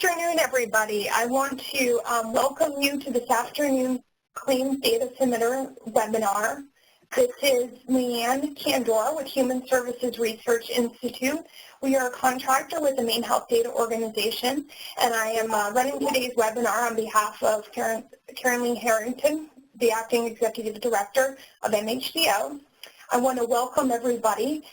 afternoon, everybody. I want to welcome you to this afternoon Claims Data Submitter webinar. This is Leanne Candor with Human Services Research Institute. We are a contractor with the Maine Health Data Organization, and I am running today's webinar on behalf of Karen Lee Harrington, the Acting Executive Director of MHDO. I want to welcome everybody.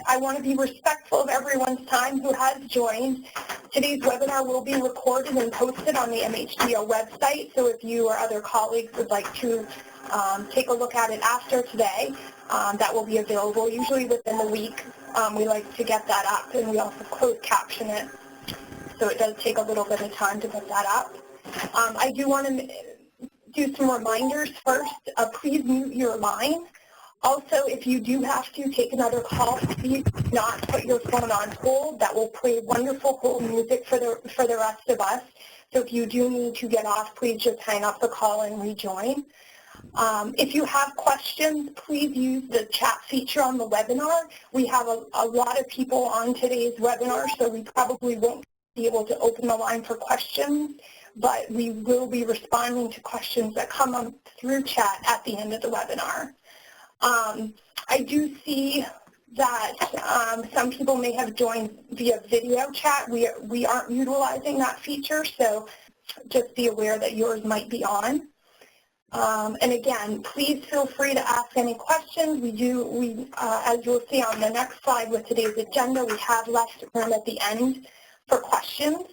I want to be respectful of everyone's time who has joined. Today's webinar will be recorded and posted on the MHDO website, so if you or other colleagues would like to take a look at it after today, that will be available usually within the week. We like to get that up, and we also closed caption it, so it does take a little bit of time to put that up. I do want to do some reminders first. Please mute your line. Also, if you do have to take another call, please do not put your phone on hold. That will play wonderful hold music for the rest of us. So if you do need to get off, please just hang up the call and rejoin. If you have questions, please use the chat feature on the webinar. We have a lot of people on today's webinar, so we probably won't be able to open the line for questions, but we will be responding to questions that come up through chat at the end of the webinar. I do see that some people may have joined via video chat. We aren't utilizing that feature, so just be aware that yours might be on. And again, please feel free to ask any questions. As you'll see on the next slide with today's agenda, we have left room at the end for questions.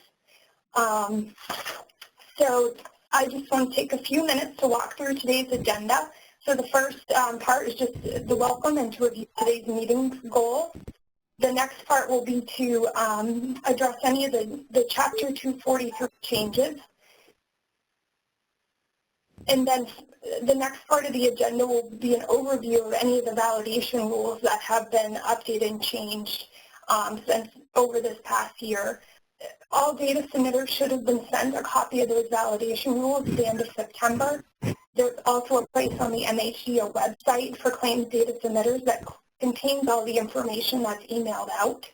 So I just want to take a few minutes to walk through today's agenda. So the first part is just the welcome and to review today's meeting goals. The next part will be to address any of the Chapter 243 changes. And then the next part of the agenda will be an overview of any of the validation rules that have been updated and changed since over this past year. All data submitters should have been sent a copy of those validation rules at the end of September. There's also a place on the MHDO website for claims data submitters that contains all the information that's emailed out.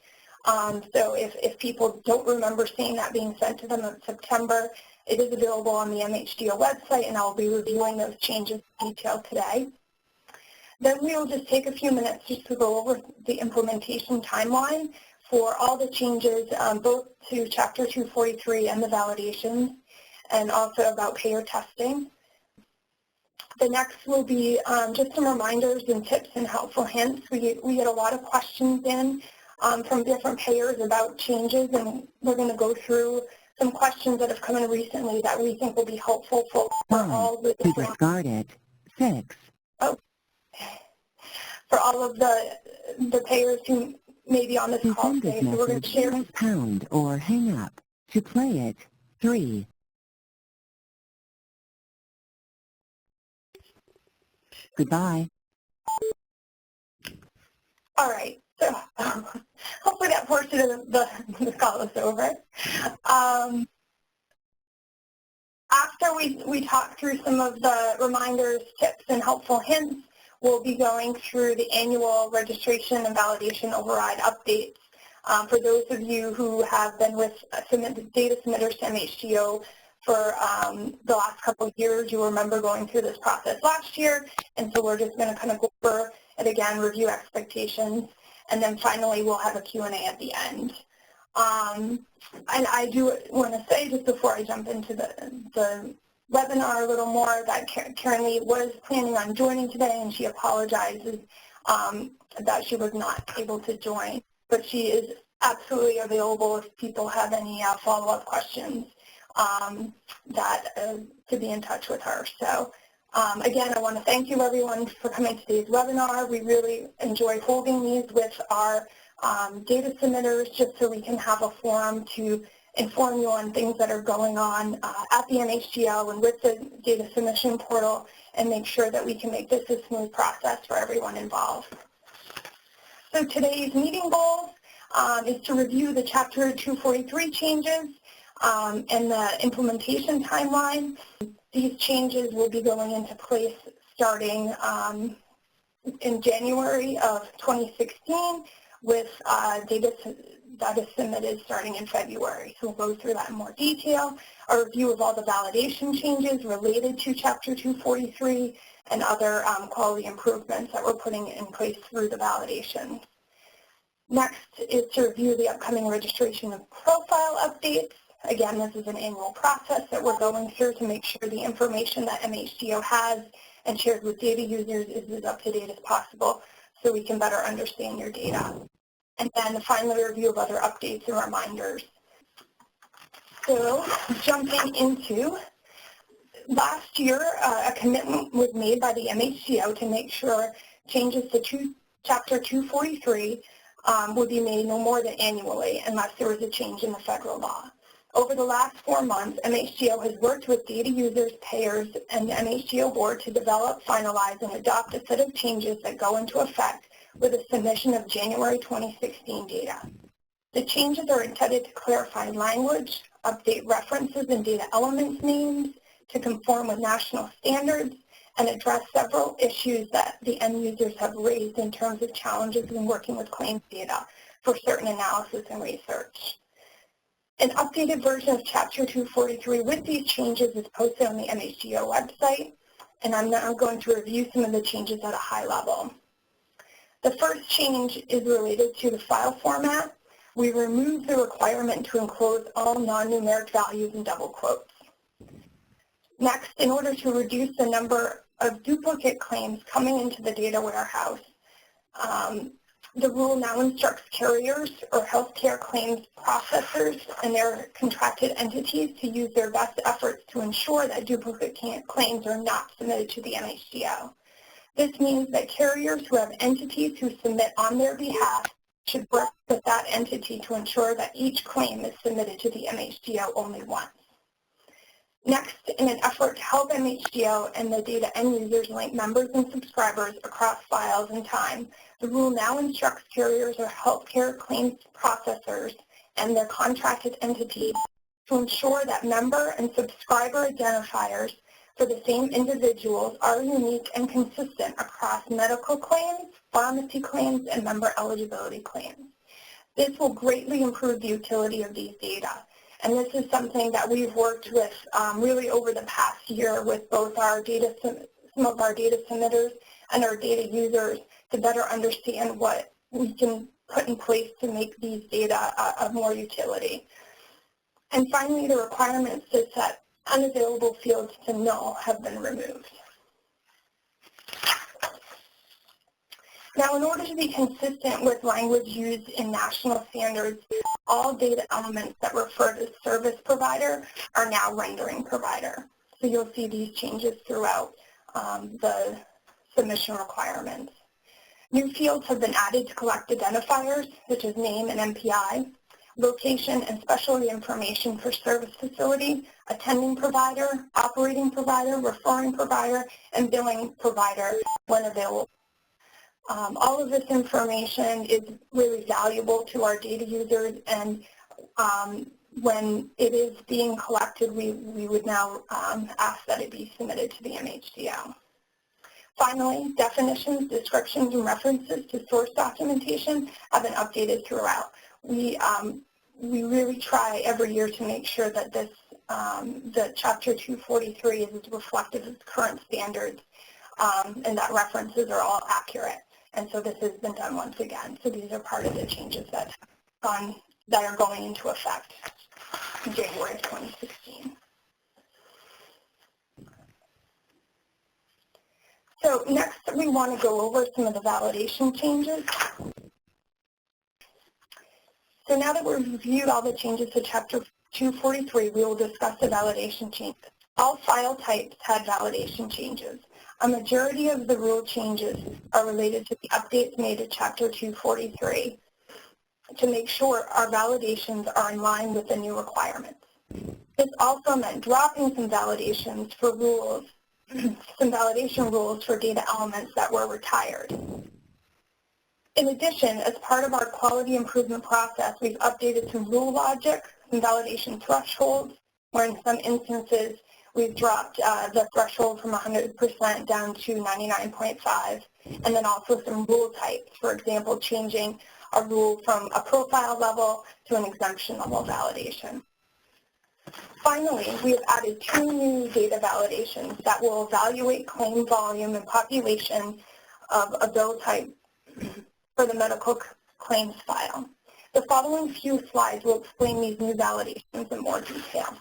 So if people don't remember seeing that being sent to them in September, it is available on the MHDO website, and I'll be reviewing those changes in detail today. Then we will just take a few minutes just to go over the implementation timeline for all the changes, both to Chapter 243 and the validations, and also about payer testing. The next will be just some reminders and tips and helpful hints. We get a lot of questions in from different payers about changes, and we're going to go through some questions that have come in recently that we think will be helpful for all the different... Discarded. 6. Oh. For all of the payers who may be on this call today. So we're going to share... Pound or hang up. To play it, 3. Goodbye. All right. So hopefully that portion of the call is over. After we talk through some of the reminders, tips, and helpful hints, we'll be going through the annual registration and validation override updates. For those of you who have been with data submitters to MHDO for the last couple of years, you remember going through this process last year, and so we're just going to kind of go over it again, review expectations, and then finally we'll have a Q&A at the end. And I do want to say, just before I jump into the webinar a little more, that Karen Lee was planning on joining today, and she apologizes that she was not able to join, but she is absolutely available if people have any follow-up questions. To be in touch with her. So again, I want to thank you everyone for coming to today's webinar. We really enjoy holding these with our data submitters just so we can have a forum to inform you on things that are going on at the MHDO and with the data submission portal, and make sure that we can make this a smooth process for everyone involved. So today's meeting goal is to review the Chapter 243 changes and the implementation timeline. These changes will be going into place starting in January of 2016 with that is submitted starting in February. So we'll go through that in more detail, a review of all the validation changes related to Chapter 243 and other quality improvements that we're putting in place through the validation. Next is to review the upcoming registration of profile updates. Again, this is an annual process that we're going through to make sure the information that MHDO has and shares with data users is as up to date as possible so we can better understand your data. And then finally, a review of other updates and reminders. So jumping into last year, a commitment was made by the MHDO to make sure changes to Chapter 243 would be made no more than annually unless there was a change in the federal law. Over the last 4 months, MHDO has worked with data users, payers, and the MHDO board to develop, finalize, and adopt a set of changes that go into effect with a submission of January 2016 data. The changes are intended to clarify language, update references and data elements names to conform with national standards, and address several issues that the end users have raised in terms of challenges in working with claims data for certain analysis and research. An updated version of Chapter 243 with these changes is posted on the MHDO website, and I'm now going to review some of the changes at a high level. The first change is related to the file format. We removed the requirement to enclose all non-numeric values in double quotes. Next, in order to reduce the number of duplicate claims coming into the data warehouse, the rule now instructs carriers or healthcare claims processors and their contracted entities to use their best efforts to ensure that duplicate claims are not submitted to the MHDO. This means that carriers who have entities who submit on their behalf should work with that entity to ensure that each claim is submitted to the MHDO only once. Next, in an effort to help MHDO and the data end users link members and subscribers across files and time, the rule now instructs carriers or healthcare claims processors and their contracted entities to ensure that member and subscriber identifiers for the same individuals are unique and consistent across medical claims, pharmacy claims, and member eligibility claims. This will greatly improve the utility of these data. And this is something that we've worked with really over the past year with both our some of our data submitters and our data users to better understand what we can put in place to make these data of more utility. And finally, the requirements to set unavailable fields to null have been removed. Now, in order to be consistent with language used in national standards, all data elements that refer to service provider are now rendering provider. So you'll see these changes throughout the submission requirements. New fields have been added to collect identifiers, such as name and MPI, location and specialty information for service facility, attending provider, operating provider, referring provider, and billing provider when available. All of this information is really valuable to our data users, and when it is being collected, we would now ask that it be submitted to the MHDO. Finally, definitions, descriptions, and references to source documentation have been updated throughout. We really try every year to make sure that this, that Chapter 243 is as reflective of current standards and that references are all accurate. And so this has been done once again. So these are part of the changes that are going into effect in January of 2016. So next we want to go over some of the validation changes. So now that we've reviewed all the changes to Chapter 243, we will discuss the validation changes. All file types had validation changes. A majority of the rule changes are related to the updates made to Chapter 243 to make sure our validations are in line with the new requirements. This also meant dropping some validations for rules, some validation rules for data elements that were retired. In addition, as part of our quality improvement process, we've updated some rule logic, some validation thresholds, where in some instances we've dropped the threshold from 100% down to 99.5, and then also some rule types, for example, changing a rule from a profile level to an exemption level validation. Finally, we have added 2 new data validations that will evaluate claim volume and population of a bill type for the medical claims file. The following few slides will explain these new validations in more detail.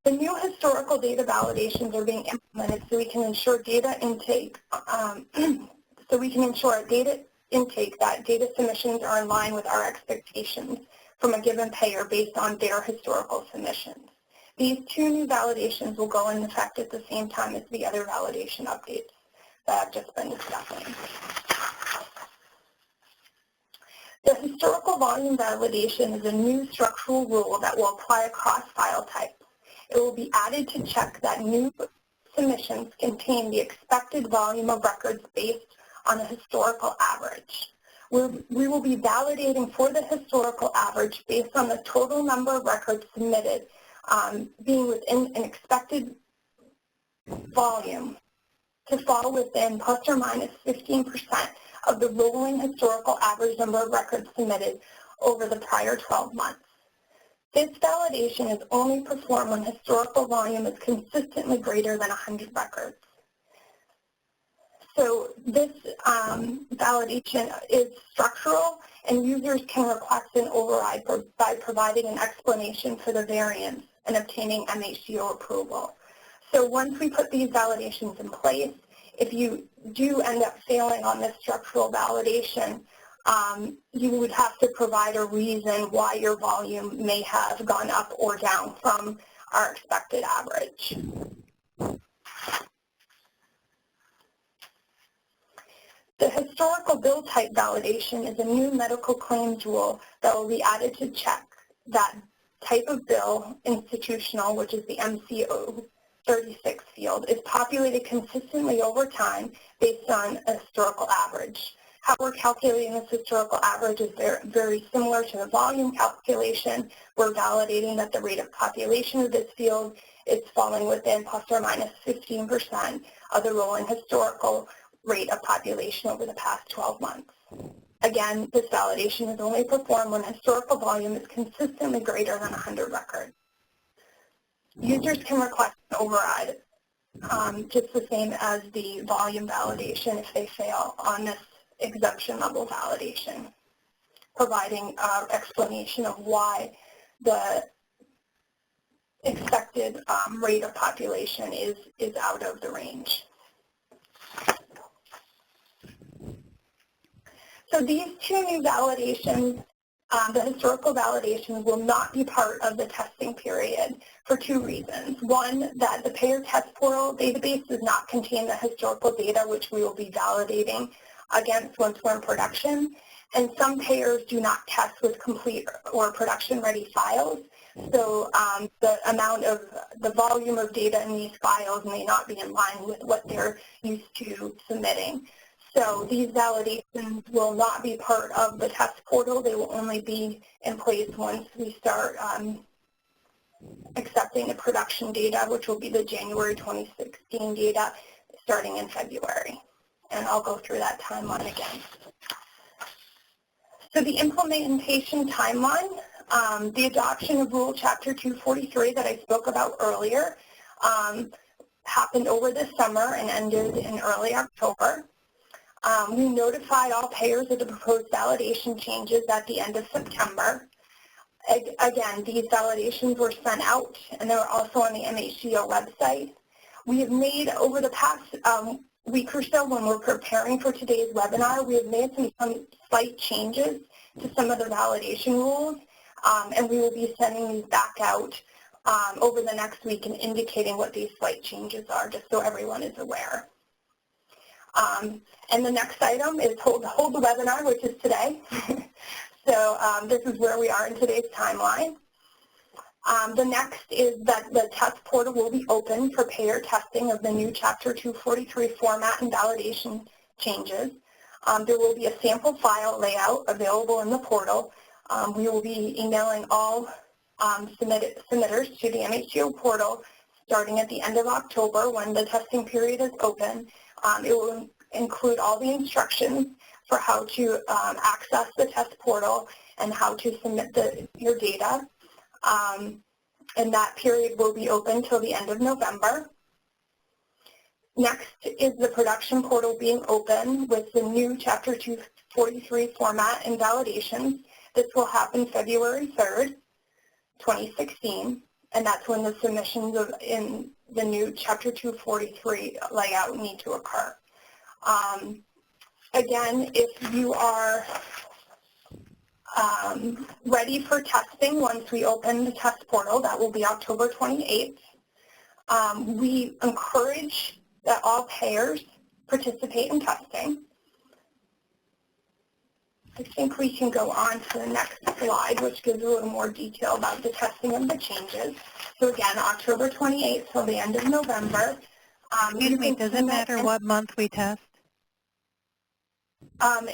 The new historical data validations are being implemented so we can ensure data intake, that data submissions are in line with our expectations from a given payer based on their historical submissions. These 2 new validations will go in effect at the same time as the other validation updates that I've just been discussing. The historical volume validation is a new structural rule that will apply across file types. It will be added to check that new submissions contain the expected volume of records based on a historical average. We will be validating for the historical average based on the total number of records submitted being within an expected volume to fall within plus or minus 15% of the rolling historical average number of records submitted over the prior 12 months. This validation is only performed when historical volume is consistently greater than 100 records. So this validation is structural, and users can request an override by providing an explanation for the variance and obtaining MHDO approval. So once we put these validations in place, if you do end up failing on this structural validation, you would have to provide a reason why your volume may have gone up or down from our expected average. The historical bill type validation is a new medical claims rule that will be added to check that type of bill, institutional, which is the MCO 36 field, is populated consistently over time based on a historical average. How we're calculating this historical average is very similar to the volume calculation. We're validating that the rate of population of this field is falling within plus or minus 15% of the rolling historical rate of population over the past 12 months. Again, this validation is only performed when historical volume is consistently greater than 100 records. Users can request an override, just the same as the volume validation if they fail on this exemption level validation, providing an explanation of why the expected rate of population is out of the range. So these 2 new validations, the historical validations, will not be part of the testing period for 2 reasons. One, that the payer test portal database does not contain the historical data which we will be validating against once we're in production. And some payers do not test with complete or production-ready files. So the volume of data in these files may not be in line with what they're used to submitting. So these validations will not be part of the test portal. They will only be in place once we start accepting the production data, which will be the January 2016 data starting in February. And I'll go through that timeline again. So the implementation timeline, the adoption of Rule Chapter 243 that I spoke about earlier happened over the summer and ended in early October. We notified all payers of the proposed validation changes at the end of September. Again, these validations were sent out, and they were also on the MHDO website. We have made, over the past week or so when we're preparing for today's webinar, we have made some slight changes to some of the validation rules, and we will be sending these back out over the next week and indicating what these slight changes are, just so everyone is aware. And the next item is hold the webinar, which is today. So this is where we are in today's timeline. The next is that the test portal will be open for payer testing of the new Chapter 243 format and validation changes. There will be a sample file layout available in the portal. We will be emailing all submitters to the MHDO portal starting at the end of October when the testing period is open. It will include all the instructions for how to access the test portal and how to submit your data. And that period will be open till the end of November. Next is the production portal being open with the new Chapter 243 format and validations. This will happen February 3rd, 2016, and that's when the submissions in the new Chapter 243 layout need to occur. Again, if you are ready for testing once we open the test portal, that will be October 28th. We encourage that all payers participate in testing. I think we can go on to the next slide, which gives a little more detail about the testing of the changes. So again, October 28th till the end of November. Excuse me, does it matter what month we test?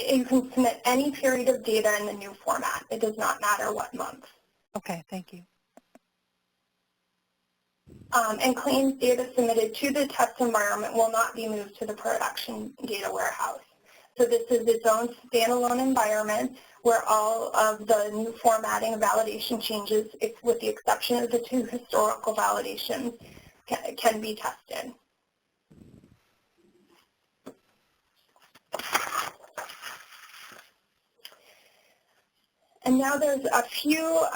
You can submit any period of data in the new format. It does not matter what month. Okay, thank you. And claims data submitted to the test environment will not be moved to the production data warehouse. So this is its own standalone environment where all of the new formatting and validation changes, with the exception of the 2 historical validations, can be tested. And now there's a few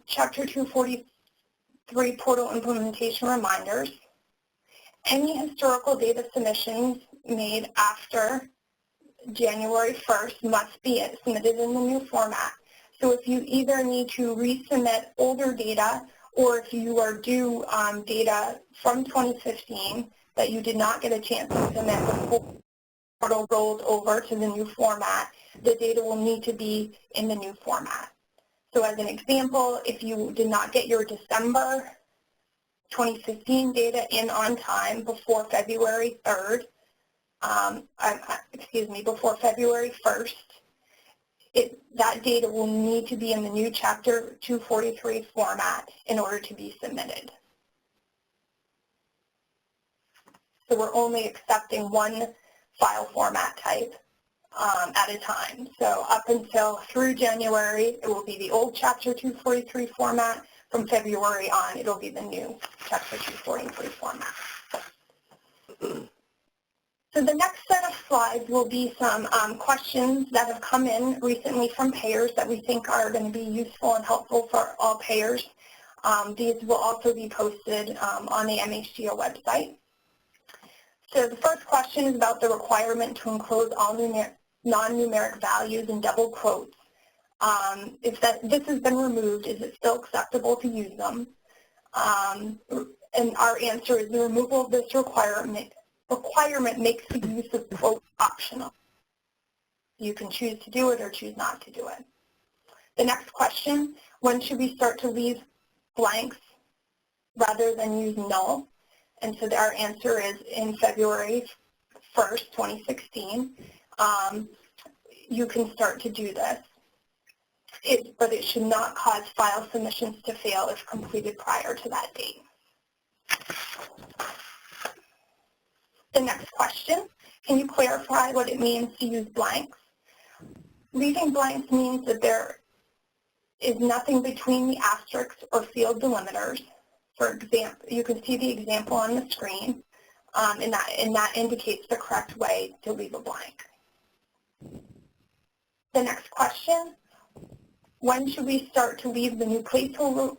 Chapter 243 portal implementation reminders. Any historical data submissions made after January 1st must be submitted in the new format. So if you either need to resubmit older data, or if you are due data from 2015 that you did not get a chance to submit before the portal rolled over to the new format, the data will need to be in the new format. So as an example, if you did not get your December 2015 data in on time before February 3rd, before February 1st, that data will need to be in the new Chapter 243 format in order to be submitted. So we're only accepting one file format type at a time. So up until through January, it will be the old Chapter 243 format. From February on, it will be the new Chapter 243 format. So the next set of slides will be some questions that have come in recently from payers that we think are going to be useful and helpful for all payers. These will also be posted on the MHDO website. So the first question is about the requirement to enclose all non-numeric values in double quotes. If this has been removed, is it still acceptable to use them? And our answer is the removal of this requirement makes the use of quotes optional. You can choose to do it or choose not to do it. The next question, when should we start to leave blanks rather than use null? And so our answer is in February 1st, 2016. You can start to do this. But it should not cause file submissions to fail if completed prior to that date. The next question, can you clarify what it means to use blanks? Leaving blanks means that there is nothing between the asterisks or field delimiters. For example, you can see the example on the screen, and that indicates the correct way to leave a blank. The next question, when should we start to leave the new placeholder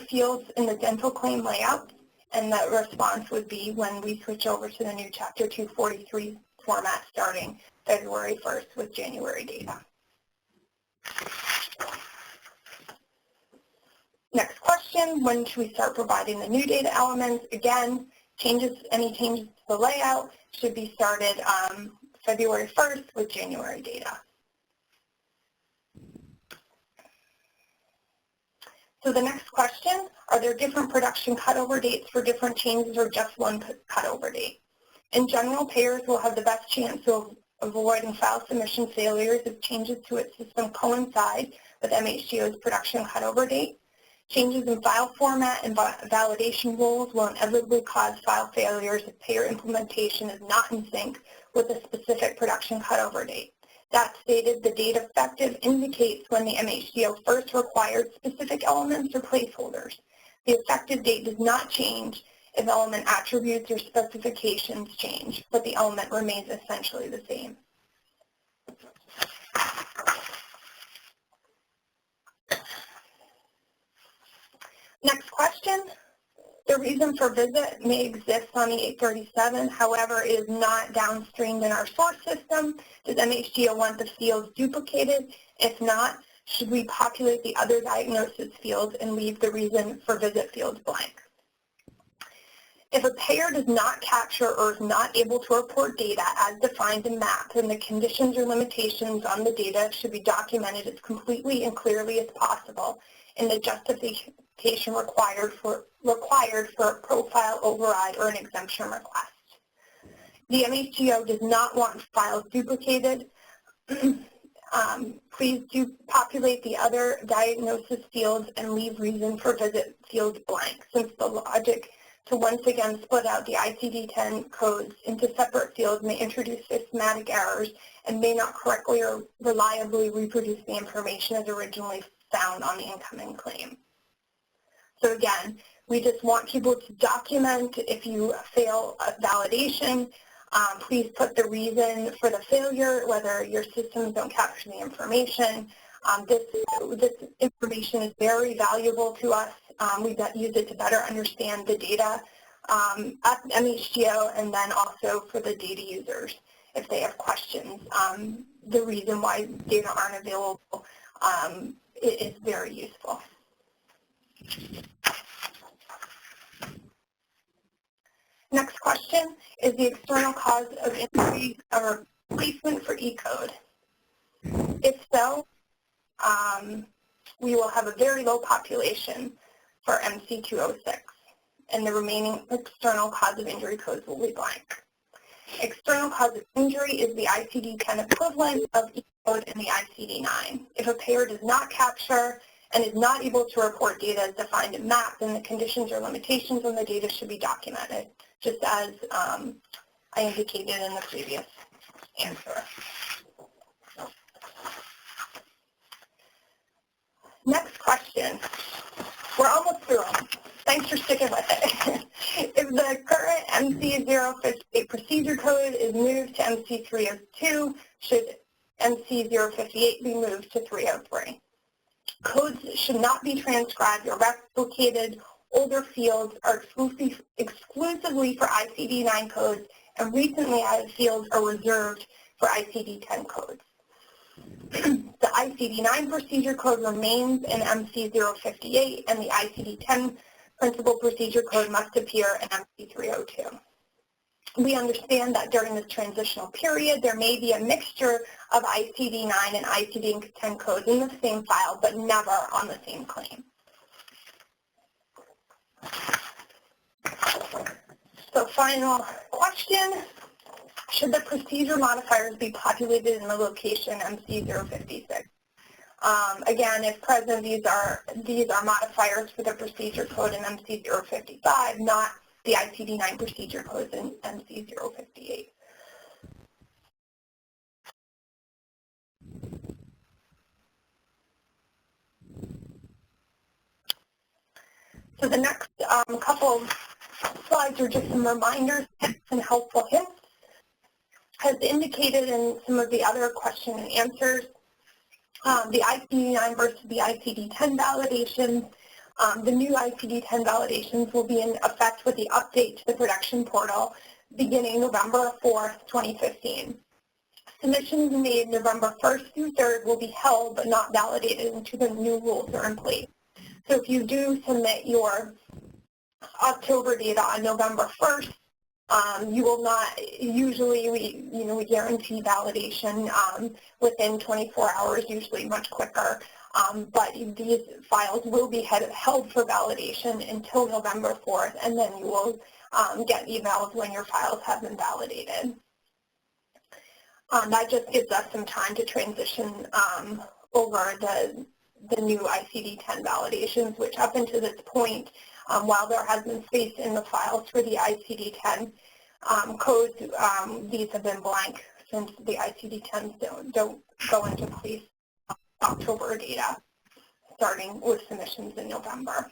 fields in the dental claim layout? And the response would be when we switch over to the new Chapter 243 format starting February 1st with January data. Next question, when should we start providing the new data elements? Again, any changes to the layout should be started February 1st with January data. So the next question, are there different production cutover dates for different changes or just one cutover date? In general, payers will have the best chance of avoiding file submission failures if changes to its system coincide with MHDO's production cutover date. Changes in file format and validation rules will inevitably cause file failures if payer implementation is not in sync with a specific production cutover date. That stated, the date effective indicates when the MHDO first required specific elements or placeholders. The effective date does not change if element attributes or specifications change, but the element remains essentially the same. Next question. The reason for visit may exist on the 837, however, it is not downstreamed in our source system. Does MHDO want the fields duplicated? If not, should we populate the other diagnosis fields and leave the reason for visit fields blank? If a payer does not capture or is not able to report data as defined in MAP, then the conditions or limitations on the data should be documented as completely and clearly as possible in the justification required for a profile override or an exemption request. The MHDO does not want files duplicated. Please do populate the other diagnosis fields and leave reason for visit fields blank, since the logic to once again split out the ICD-10 codes into separate fields may introduce systematic errors and may not correctly or reliably reproduce the information as originally found on the incoming claim. So again, we just want people to document if you fail a validation. Please put the reason for the failure, whether your systems don't capture the information. This information is very valuable to us. We use it to better understand the data at MHDO and then also for the data users if they have questions. The reason why data aren't available is very useful. Next question, is the external cause of injury a replacement for E-code? If so, we will have a very low population for MC206, and the remaining external cause of injury codes will be blank. External cause of injury is the ICD-10 equivalent of E-code and the ICD-9. If a payer does not capture and is not able to report data as defined in MAP, then the conditions or limitations on the data should be documented, just as I indicated in the previous answer. Next question. We're almost through them. Thanks for sticking with it. If the current MC058 procedure code is moved to MC302, should MC058 be moved to 303? Codes should not be transcribed or replicated. Older fields are exclusively for ICD-9 codes, and recently added fields are reserved for ICD-10 codes. The ICD-9 procedure code remains in MC058, and the ICD-10 principal procedure code must appear in MC302. We understand that during this transitional period, there may be a mixture of ICD-9 and ICD-10 codes in the same file, but never on the same claim. So final question, should the procedure modifiers be populated in the location MC056? Again, if present, these are modifiers for the procedure code in MC055, not the ICD-9 procedure codes in MC058. So the next couple of slides are just some reminders, tips, and helpful hints. As indicated in some of the other question and answers, the ICD-9 versus the ICD-10 validations. The new ICD-10 validations will be in effect with the update to the production portal beginning November 4th, 2015. Submissions made November 1st through 3rd will be held but not validated until the new rules are in place. So if you do submit your October data on November 1st, you will not, usually we guarantee validation within 24 hours, usually much quicker, but these files will be held for validation until November 4th, and then you will get emails when your files have been validated. That just gives us some time to transition over the new ICD-10 validations, which up until this point, while there has been space in the files for the ICD-10 codes, these have been blank since the ICD-10s don't go into place October data, starting with submissions in November.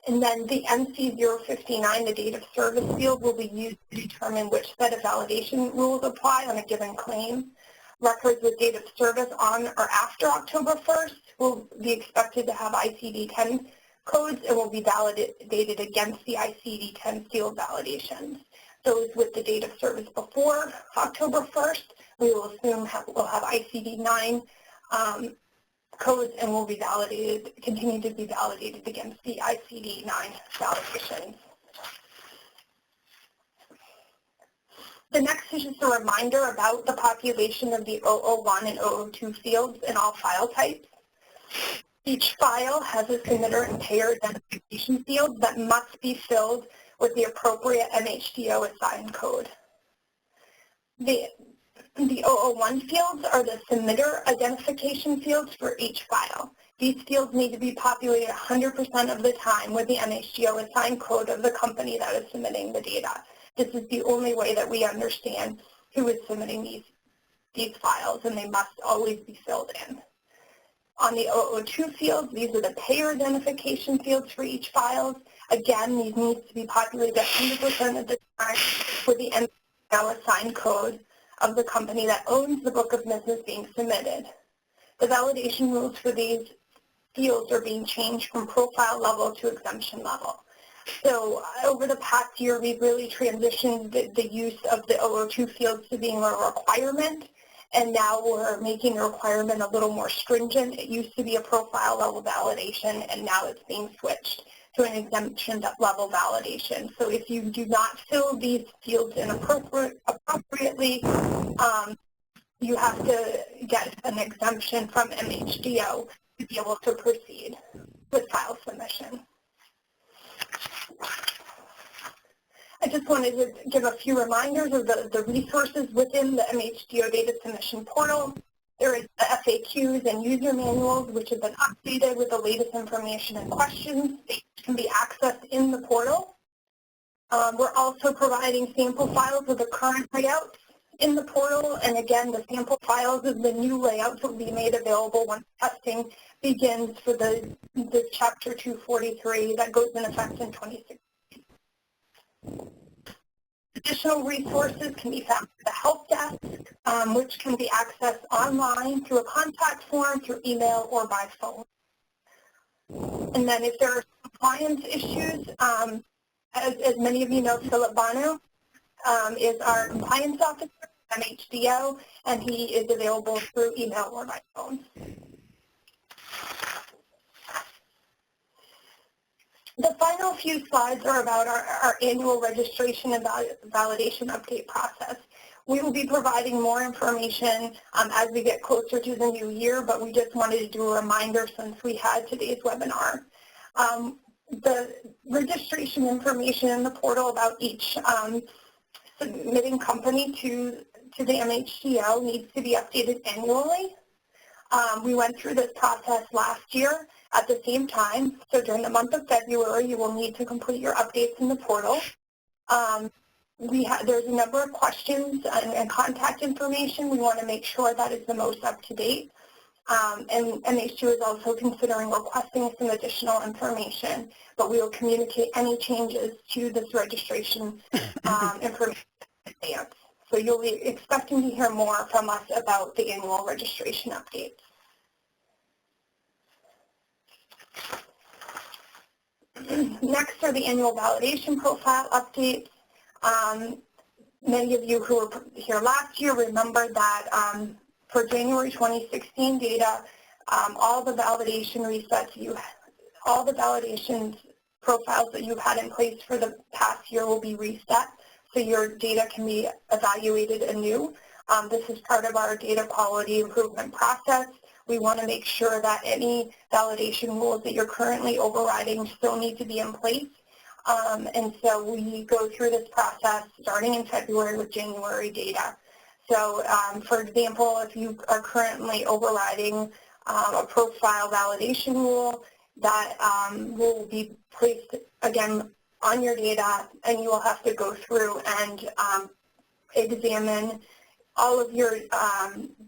And then the MC059, the date of service field, will be used to determine which set of validation rules apply on a given claim. Records with date of service on or after October 1st will be expected to have ICD-10 codes and will be validated against the ICD-10 field validations. Those with the date of service before October 1st, we will assume will have ICD-9 codes and will be validated, continue to be validated against the ICD-9 validations. The next is just a reminder about the population of the 001 and 002 fields in all file types. Each file has a submitter and payer identification field that must be filled with the appropriate MHDO assigned code. The 001 fields are the submitter identification fields for each file. These fields need to be populated 100% of the time with the MHDO assigned code of the company that is submitting the data. This is the only way that we understand who is submitting these files, and they must always be filled in. On the 002 fields, these are the payer identification fields for each file. Again, these need to be populated 100% of the time with the MHDO assigned code of the company that owns the book of business being submitted. The validation rules for these fields are being changed from profile level to exemption level. So over the past year, we've really transitioned the use of the 002 fields to being a requirement, and now we're making the requirement a little more stringent. It used to be a profile level validation, and now it's being switched to an exemption level validation. So if you do not fill these fields in appropriately, you have to get an exemption from MHDO to be able to proceed with file submission. I just wanted to give a few reminders of the resources within the MHDO data submission portal. There is the FAQs and user manuals, which have been updated with the latest information and questions. They can be accessed in the portal. We're also providing sample files of the current layouts in the portal, and again, the sample files of the new layouts will be made available once testing begins for the Chapter 243 that goes in effect in 2016. Additional resources can be found at the help desk, which can be accessed online through a contact form, through email, or by phone. And then if there are compliance issues, as many of you know, Philip Bano is our compliance officer at MHDO, and he is available through email or by phone. The final few slides are about our annual registration and validation update process. We will be providing more information as we get closer to the new year, but we just wanted to do a reminder since we had today's webinar. The registration information in the portal about each submitting company to the MHDO needs to be updated annually. We went through this process last year at the same time. So during the month of February, you will need to complete your updates in the portal. There's a number of questions and contact information. We want to make sure that is the most up-to-date. And MHDO is also considering requesting some additional information, but we will communicate any changes to this registration information in advance. So you'll be expecting to hear more from us about the annual registration updates. Next are the annual validation profile updates. Many of you who were here last year remember that for January 2016 data, all the validation resets, all the validations profiles that you've had in place for the past year will be reset, so your data can be evaluated anew. This is part of our data quality improvement process. We want to make sure that any validation rules that you're currently overriding still need to be in place. And so we go through this process starting in February with January data. So for example, if you are currently overriding a profile validation rule that will be placed, again, on your data, and you will have to go through and examine all of your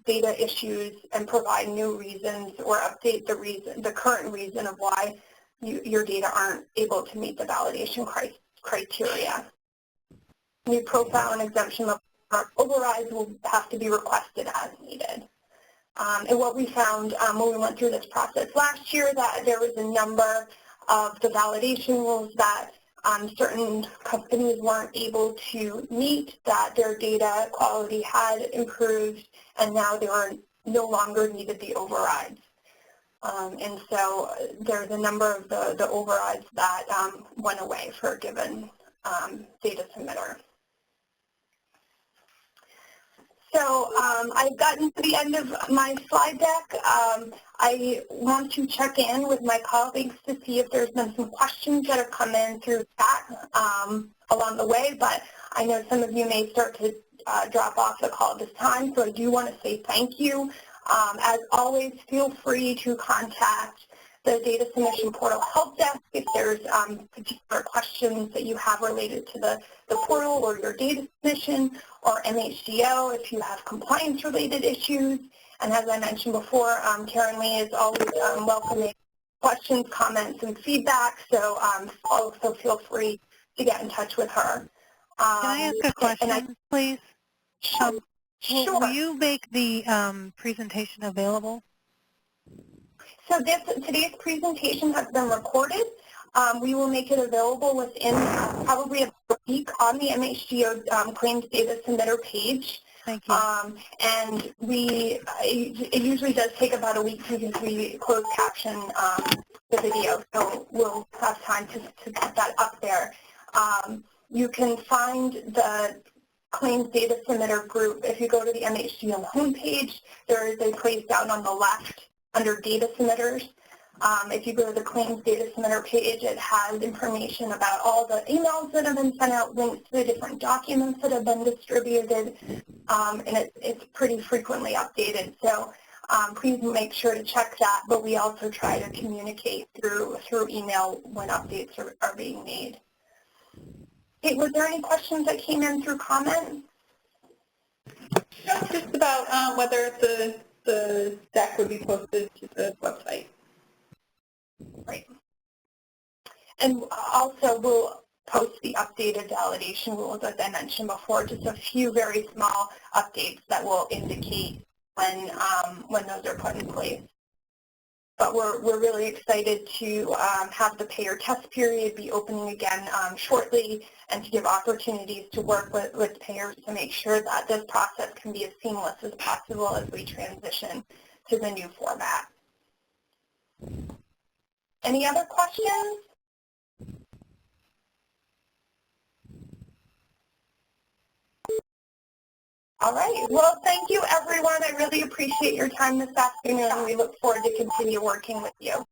data issues and provide new reasons or update the current reason of why your data aren't able to meet the validation criteria. New profile and exemption overrides will have to be requested as needed. And what we found when we went through this process last year, that there was a number of the validation rules that certain companies weren't able to meet, that their data quality had improved, and now they were no longer needed the overrides. And so there's a number of the overrides that went away for a given data submitter. So I've gotten to the end of my slide deck. I want to check in with my colleagues to see if there's been some questions that have come in through chat along the way, but I know some of you may start to drop off the call at this time, so I do want to say thank you. As always, feel free to contact the Data Submission Portal Help Desk if there's particular questions that you have related to the portal or your data submission, or MHDO if you have compliance-related issues. And as I mentioned before, Karen Lee is always welcoming questions, comments, and feedback, so also feel free to get in touch with her. Can I ask a question, please? Sure. Will you make the presentation available? So today's presentation has been recorded. We will make it available within probably a week on the MHDO Claims Data Submitter page. Thank you. And it usually does take about a week because we close caption the video, so we'll have time to put that up there. You can find the Claims Data Submitter group. If you go to the MHDO homepage, there is a place down on the left under Data Submitters. If you go to the Claims Data Submitter page, it has information about all the emails that have been sent out, links to the different documents that have been distributed, and it's pretty frequently updated. So please make sure to check that, but we also try to communicate through email when updates are being made. Okay, was there any questions that came in through comments? No, just about whether the deck would be posted to the website. Right. And also we'll post the updated validation rules, as I mentioned before, just a few very small updates that will indicate when those are put in place. But we're really excited to have the payer test period be opening again shortly, and to give opportunities to work with payers to make sure that this process can be as seamless as possible as we transition to the new format. Any other questions? All right. Well, thank you, everyone. I really appreciate your time this afternoon. We look forward to continue working with you.